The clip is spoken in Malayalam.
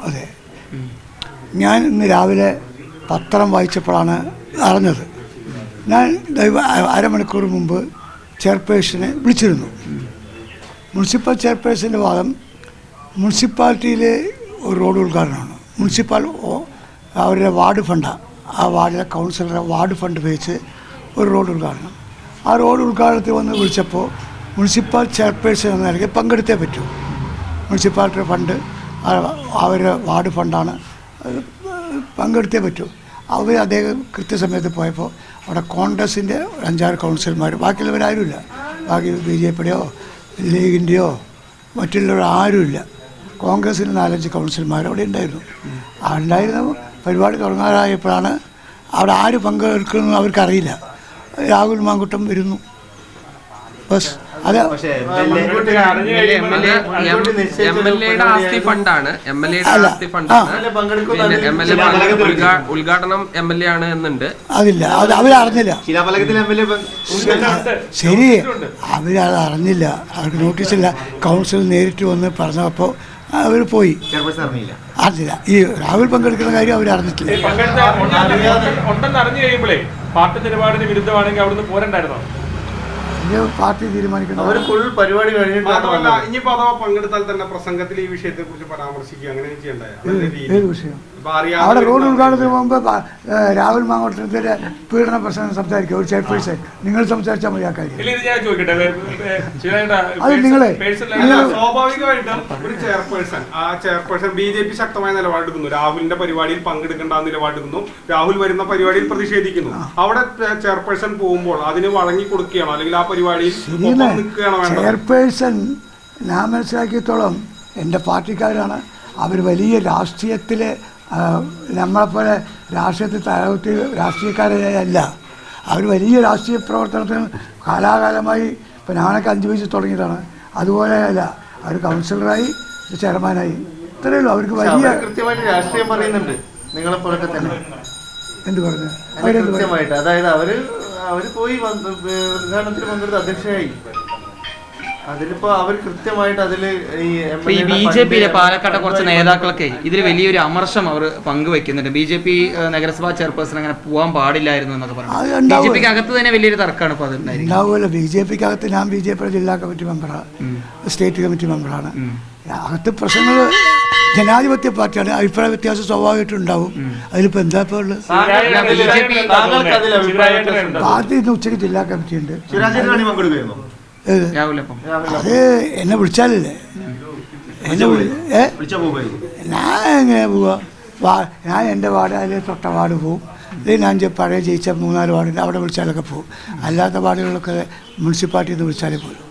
അതെ, ഞാൻ ഇന്ന് രാവിലെ പത്രം വായിച്ചപ്പോഴാണ് അറിഞ്ഞത്. ഞാൻ അരമണിക്കൂർ മുമ്പ് ചെയർപേഴ്സനെ വിളിച്ചിരുന്നു. മുനിസിപ്പൽ ചെയർപേഴ്സൻ്റെ വാദം മുനിസിപ്പാലിറ്റിയിലെ ഒരു റോഡ് ഉദ്ഘാടനമാണ്. അവരുടെ വാർഡ് ഫണ്ടാണ്, ആ വാർഡിലെ കൗൺസിലറുടെ വാർഡ് ഫണ്ട് ഉപയോഗിച്ച് ഒരു റോഡ് ഉദ്ഘാടനം. ആ റോഡ് ഉദ്ഘാടനത്തിൽ വന്ന് വിളിച്ചപ്പോൾ മുനിസിപ്പൽ ചെയർപേഴ്സൺ എന്ന നിലയ്ക്ക് പങ്കെടുത്തേ പറ്റൂ. മുനിസിപ്പാലിറ്റിയുടെ ഫണ്ട് അവരുടെ വാർഡ് ഫണ്ടാണ്, പങ്കെടുത്തേ പറ്റൂ. അദ്ദേഹം കൃത്യസമയത്ത് പോയപ്പോൾ അവിടെ കോൺഗ്രസിൻ്റെ 5-6 കൗൺസിലർമാർ, ബാക്കിയുള്ളവരാരുമില്ല. ബാക്കി BJPയുടെയോ ലീഗിൻ്റെയോ മറ്റുള്ളവർ ആരുമില്ല. കോൺഗ്രസിന് 4-5 കൗൺസിലർമാർ അവിടെ ഉണ്ടായിരുന്നു. ആ ഉണ്ടായിരുന്ന പരിപാടി തുടങ്ങാറായപ്പോഴാണ് അവിടെ ആര് പങ്കെടുക്കണമെന്ന് അവർക്കറിയില്ല. രാഹുൽ മാങ്കുട്ടം വരുന്നു, ബസ്. അത് ഉദ്ഘാടനം MLA ആണ് എന്നുണ്ട്. അതില്ല, അത് അവരറിഞ്ഞില്ല. ശരി, അവരത് അറിഞ്ഞില്ല, അവർക്ക് നോട്ടീസില്ല. കൗൺസിൽ നേരിട്ട് വന്ന് പറഞ്ഞപ്പോൾ അവർ പോയി. അറിഞ്ഞില്ല. ഈ രാഹുൽ പങ്കെടുക്കുന്ന കാര്യം അവരറിഞ്ഞിട്ടില്ല. പാർട്ടി നിലപാടിന് വിരുദ്ധമാണെങ്കിൽ അവിടുന്ന് പോരണ്ടായിരുന്നോ? പാർട്ടി തീരുമാനിക്കണം. ഇനിയിപ്പോ അഥവാ പങ്കെടുത്താൽ തന്നെ പ്രസംഗത്തിൽ ഈ വിഷയത്തെ കുറിച്ച് പരാമർശിക്കുക, അങ്ങനെ ചെയ്യണ്ടായ ഏത് വിഷയം? അവിടെ റോഡ് ഉദ്ഘാടനത്തിന് മുമ്പ് രാഹുൽ മാങ്കോട്ടത്തിന്റെ പീഡന പ്രശ്നം സംസാരിക്കുക ഒരു ചെയർപേഴ്സൺ. നിങ്ങൾ സംസാരിച്ചാൽ മതി ആ കാര്യം. അത് നിങ്ങളെ സ്വാഭാവികമായിട്ടും ഒരു ചെയർപേഴ്സൺ, ആ ചെയർപേഴ്സൺ BJP ശക്തമായ നിലപാടെടുക്കുന്നു, രാഹുലിന്റെ പരിപാടിയിൽ പങ്കെടുക്കേണ്ട നിലപാടെടുക്കുന്നു, രാഹുൽ വരുന്ന പരിപാടിയിൽ പ്രതിഷേധിക്കുന്നു. അവിടെ ചെയർപേഴ്സൺ പോകുമ്പോൾ അതിന് വഴങ്ങി കൊടുക്കുകയാണോ, അല്ലെങ്കിൽ ആ പരിപാടിയിൽ നിൽക്കുകയാണോ? ചെയർപേഴ്സൺ ഞാൻ മനസ്സിലാക്കിയത്തോളം എൻ്റെ പാർട്ടിക്കാരാണ്. അവർ വലിയ രാഷ്ട്രീയത്തിലെ നമ്മളെപ്പോലെ രാഷ്ട്രീയത്തിൽ തലകുത്തി രാഷ്ട്രീയക്കാരല്ല. അവർ വലിയ രാഷ്ട്രീയ പ്രവർത്തനത്തിന് കാലാകാലമായി, ഇപ്പം ഞാനൊക്കെ 5 വയസ്സ് തുടങ്ങിയതാണ്. അതുപോലെ അല്ല, അവർ കൗൺസിലറായി, ചെയർമാനായി, ഇത്രയേ ഉള്ളൂ. അവർക്ക് വലിയ കൃത്യമായിട്ട് രാഷ്ട്രീയം പറയുന്നുണ്ട് നിങ്ങളെപ്പോലൊക്കെ തന്നെ. എന്ത് പറഞ്ഞു? കൃത്യമായിട്ട്, അതായത് അവര് പോയി ഉദ്ഘാടനത്തിൽ പങ്കെടുത്ത് അധ്യക്ഷയായി. അതിലിപ്പോ അവർ കൃത്യമായിട്ട് അതില് ഈ BJPയിലെ പാലക്കാട്ടെ കുറച്ച് നേതാക്കളൊക്കെ ഇതിൽ വലിയൊരു അമർഷം അവർ പങ്കുവെക്കുന്നുണ്ട്. BJP നഗരസഭാ ചെയർപേഴ്സൺ അങ്ങനെ പോകാൻ പാടില്ലായിരുന്നു എന്നൊക്കെ പറഞ്ഞു. BJPക്ക് അകത്ത് തന്നെ വലിയൊരു തർക്കമാണ് ഇപ്പോൾ അതുണ്ടാവുമല്ലോ. BJPക്ക് അകത്ത് ഞാൻ BJPയുടെ ജില്ലാ കമ്മിറ്റി മെമ്പറാണ്, സ്റ്റേറ്റ് കമ്മിറ്റി മെമ്പറാണ്. അകത്ത് പ്രശ്നങ്ങൾ ജനാധിപത്യ പാർട്ടിയാണ്, അഭിപ്രായ വ്യത്യാസം സ്വാഭാവികമായിട്ടും ഉണ്ടാവും. അതിലിപ്പോൾ എന്താ ഇപ്പോൾ ഉള്ളത്? പാർട്ടി ഇന്ന് ഉച്ചയ്ക്ക് ജില്ലാ കമ്മിറ്റി ഉണ്ട്. അത് എന്നെ വിളിച്ചാലല്ലേ, ഞാൻ എങ്ങനെ പോവാ? ഞാൻ എൻ്റെ വാർഡ്, അതിൽ തൊട്ട വാർഡ് പോവും. ഇത് ഞാൻ പഴയ ജയിച്ച 3-4 വാർഡിൽ അവിടെ വിളിച്ചാലൊക്കെ പോകും. അല്ലാത്ത വാർഡുകളൊക്കെ മുനിസിപ്പാലിറ്റിയിൽ നിന്ന് വിളിച്ചാലേ പോലും.